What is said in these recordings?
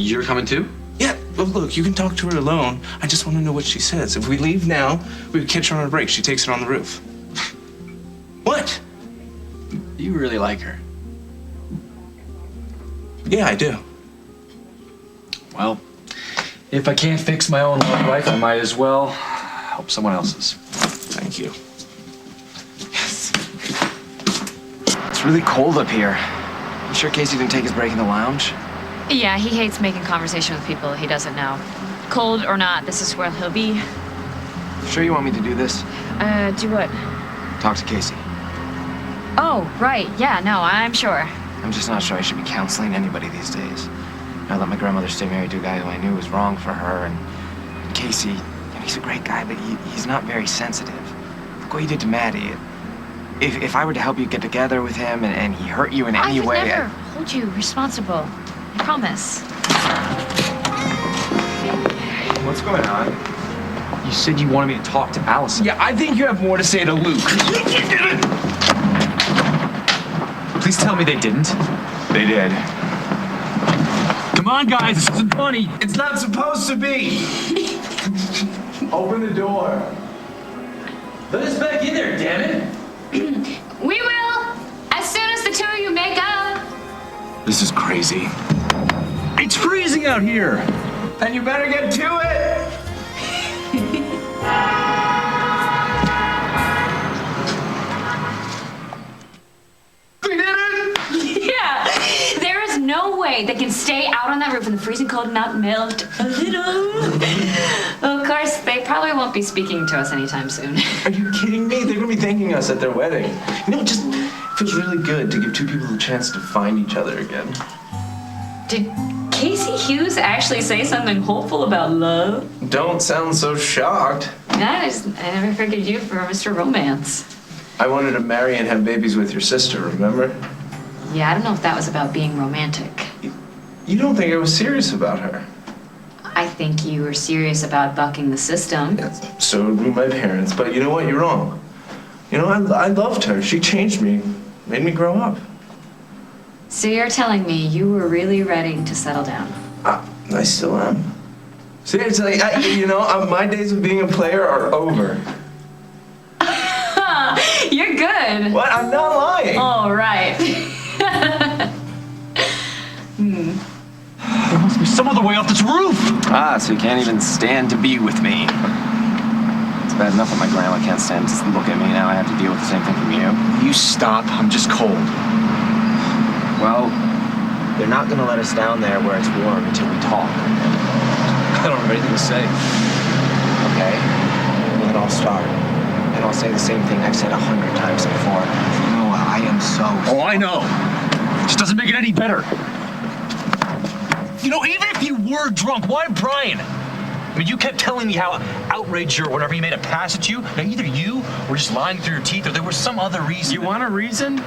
You're coming too? Yeah, well, look, you can talk to her alone. I just want to know what she says. If we leave now, we would catch her on a break. She takes it on the roof. What? You really like her. Yeah, I do. Well, if I can't fix my own love life, I might as well help someone else's. Thank you. Yes. It's really cold up here. You sure Casey didn't take his break in the lounge? Yeah, he hates making conversation with people he doesn't know. Cold or not, this is where he'll be. Sure you want me to do this? Do what? Talk to Casey. Oh, right, yeah, no, I'm sure. I'm just not sure I should be counseling anybody these days. I let my grandmother stay married to a guy who I knew was wrong for her, and Casey, he's a great guy, but he's not very sensitive. Look what he did to Maddie. If I were to help you get together with him and he hurt you in any way... I would never hold you responsible. I promise. What's going on? You said you wanted me to talk to Allison. Yeah, I think you have more to say to Luke. Please tell me they didn't. They did. Come on, guys, this isn't funny. It's not supposed to be. Open the door. Let us back in there, damn it. We will, as soon as the two of you make up. This is crazy. It's freezing out here. Then you better get to it. Yeah, there is no way they can stay out on that roof in the freezing cold and not melt a little. Of course, they probably won't be speaking to us anytime soon. Are you kidding me? They're gonna be thanking us at their wedding. You know, it just feels really good to give two people a chance to find each other again. Did Casey Hughes actually say something hopeful about love? Don't sound so shocked. I never figured you for Mr. Romance. I wanted to marry and have babies with your sister, remember? Yeah, I don't know if that was about being romantic. You don't think I was serious about her? I think you were serious about bucking the system. So do my parents, but you know what? You're wrong. You know, I loved her. She changed me, made me grow up. So you're telling me you were really ready to settle down? I still am. Seriously, my days of being a player are over. You're good. What? I'm not lying. All right. There must be some other way off this roof. So you can't even stand to be with me. It's bad enough that my grandma can't stand to look at me. Now I have to deal with the same thing from you. You stop. I'm just cold. Well, they're not gonna let us down there where it's warm until we talk. I don't have anything to say. Okay? Well, then I'll start. And I'll say the same thing I've said 100 times before. Noah, I am so... Oh, I know. It just doesn't make it any better. You know, even if you were drunk, why Brian? I mean, you kept telling me how outraged you were whenever he made a pass at you. Now, either you were just lying through your teeth or there was some other reason. You want a reason?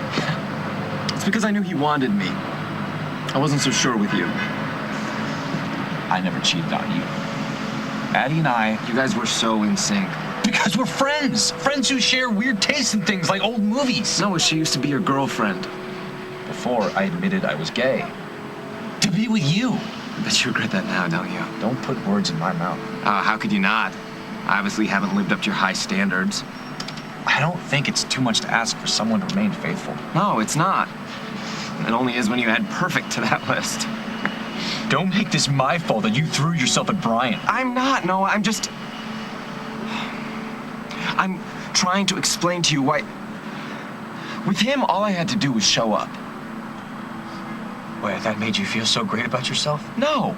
It's because I knew he wanted me. I wasn't so sure with you. I never cheated on you. Addie and I... You guys were so in sync. Because we're friends. Friends who share weird tastes in things like old movies. Noah, she used to be your girlfriend. Before I admitted I was gay. To be with you. I bet you regret that now, don't you? Don't put words in my mouth. How could you not? I obviously haven't lived up to your high standards. I don't think it's too much to ask for someone to remain faithful. No, it's not. It only is when you add perfect to that list. Don't make this my fault that you threw yourself at Brian. I'm not, Noah. I'm trying to explain to you why... With him, all I had to do was show up. Wait, that made you feel so great about yourself? No.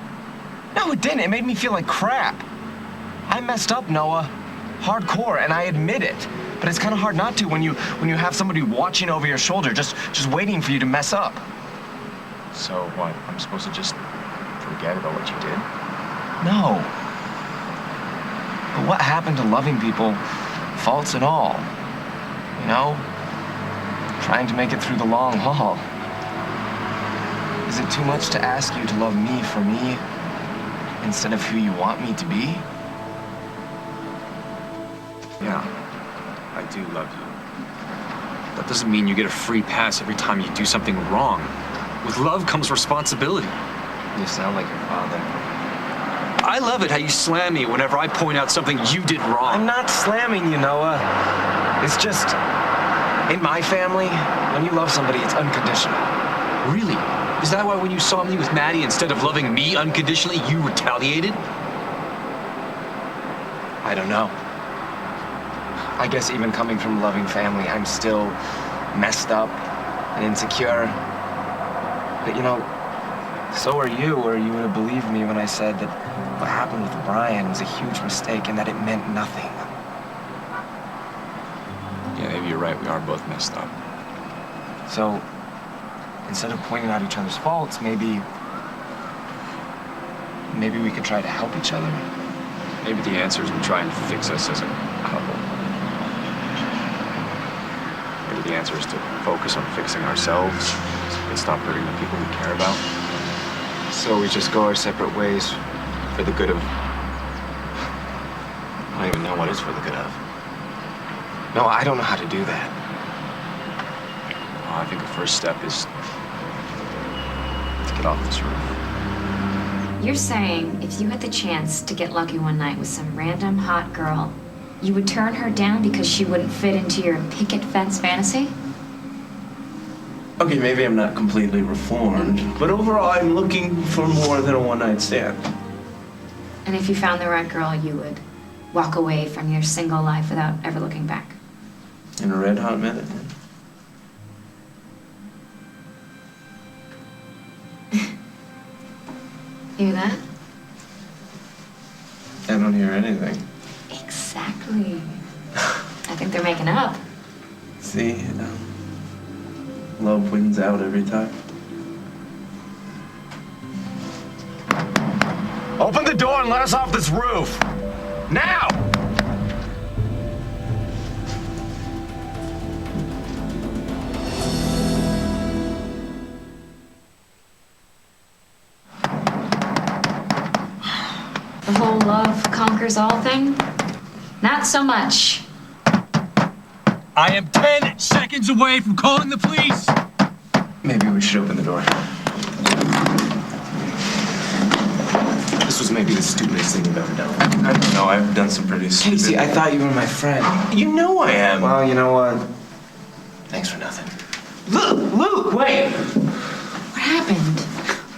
No, it didn't. It made me feel like crap. I messed up, Noah. Hardcore, and I admit it. But it's kind of hard not to when you have somebody watching over your shoulder, just waiting for you to mess up. So what? I'm supposed to just forget about what you did? No. But what happened to loving people, faults and all? You know? Trying to make it through the long haul. Is it too much to ask you to love me for me instead of who you want me to be? Yeah, I do love you. That doesn't mean you get a free pass every time you do something wrong. With love comes responsibility. You sound like your father. I love it how you slam me whenever I point out something you did wrong. I'm not slamming you, Noah. It's just, in my family, when you love somebody, it's unconditional. Really? Is that why when you saw me with Maddie, instead of loving me unconditionally, you retaliated? I don't know. I guess even coming from a loving family, I'm still messed up and insecure. But you know, so are you, or you would have believed me when I said that what happened with Brian was a huge mistake and that it meant nothing. Yeah, maybe you're right. We are both messed up. So, instead of pointing out each other's faults, maybe we could try to help each other. Maybe the answer is we try and fix us as a couple. Maybe the answer is to focus on fixing ourselves and stop hurting the people we care about. So we just go our separate ways for the good of... I don't even know what is for the good of. No, I don't know how to do that. I think the first step is to get off this roof. You're saying if you had the chance to get lucky one night with some random hot girl, you would turn her down because she wouldn't fit into your picket fence fantasy? Okay, maybe I'm not completely reformed, but overall I'm looking for more than a one-night stand. And if you found the right girl, you would walk away from your single life without ever looking back? In a red hot minute. Hear that? I don't hear anything. Exactly. I think they're making up. See, love wins out every time. Open the door and let us off this roof! Now! The whole love conquers all thing? Not so much. I am 10 seconds away from calling the police! Maybe we should open the door. This was maybe the stupidest thing you've ever done. I don't know, I've done some pretty stupid... Casey, I thought you were my friend. You know I am. Well, you know what? Thanks for nothing. Luke, wait! What happened?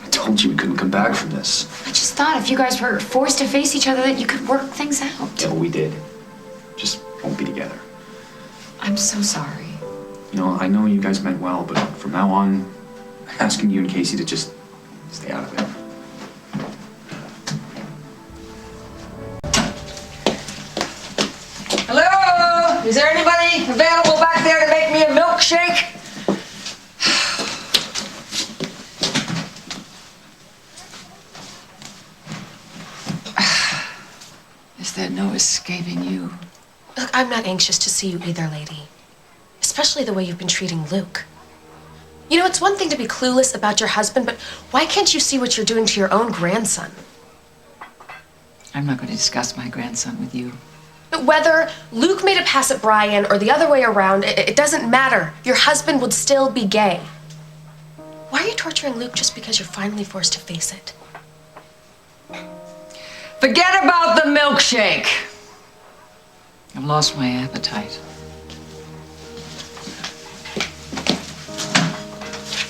I told you we couldn't come back from this. I just thought if you guys were forced to face each other that you could work things out. Yeah, we did. Just won't be together. I'm so sorry. You know, I know you guys meant well, but from now on, I'm asking you and Casey to just stay out of it. Hello? Is there anybody available back there to make me a milkshake? Is there no escaping you? Look, I'm not anxious to see you either, lady. Especially the way you've been treating Luke. You know, it's one thing to be clueless about your husband, but why can't you see what you're doing to your own grandson? I'm not going to discuss my grandson with you. Whether Luke made a pass at Brian or the other way around, it doesn't matter. Your husband would still be gay. Why are you torturing Luke just because you're finally forced to face it? Forget about the milkshake. I've lost my appetite.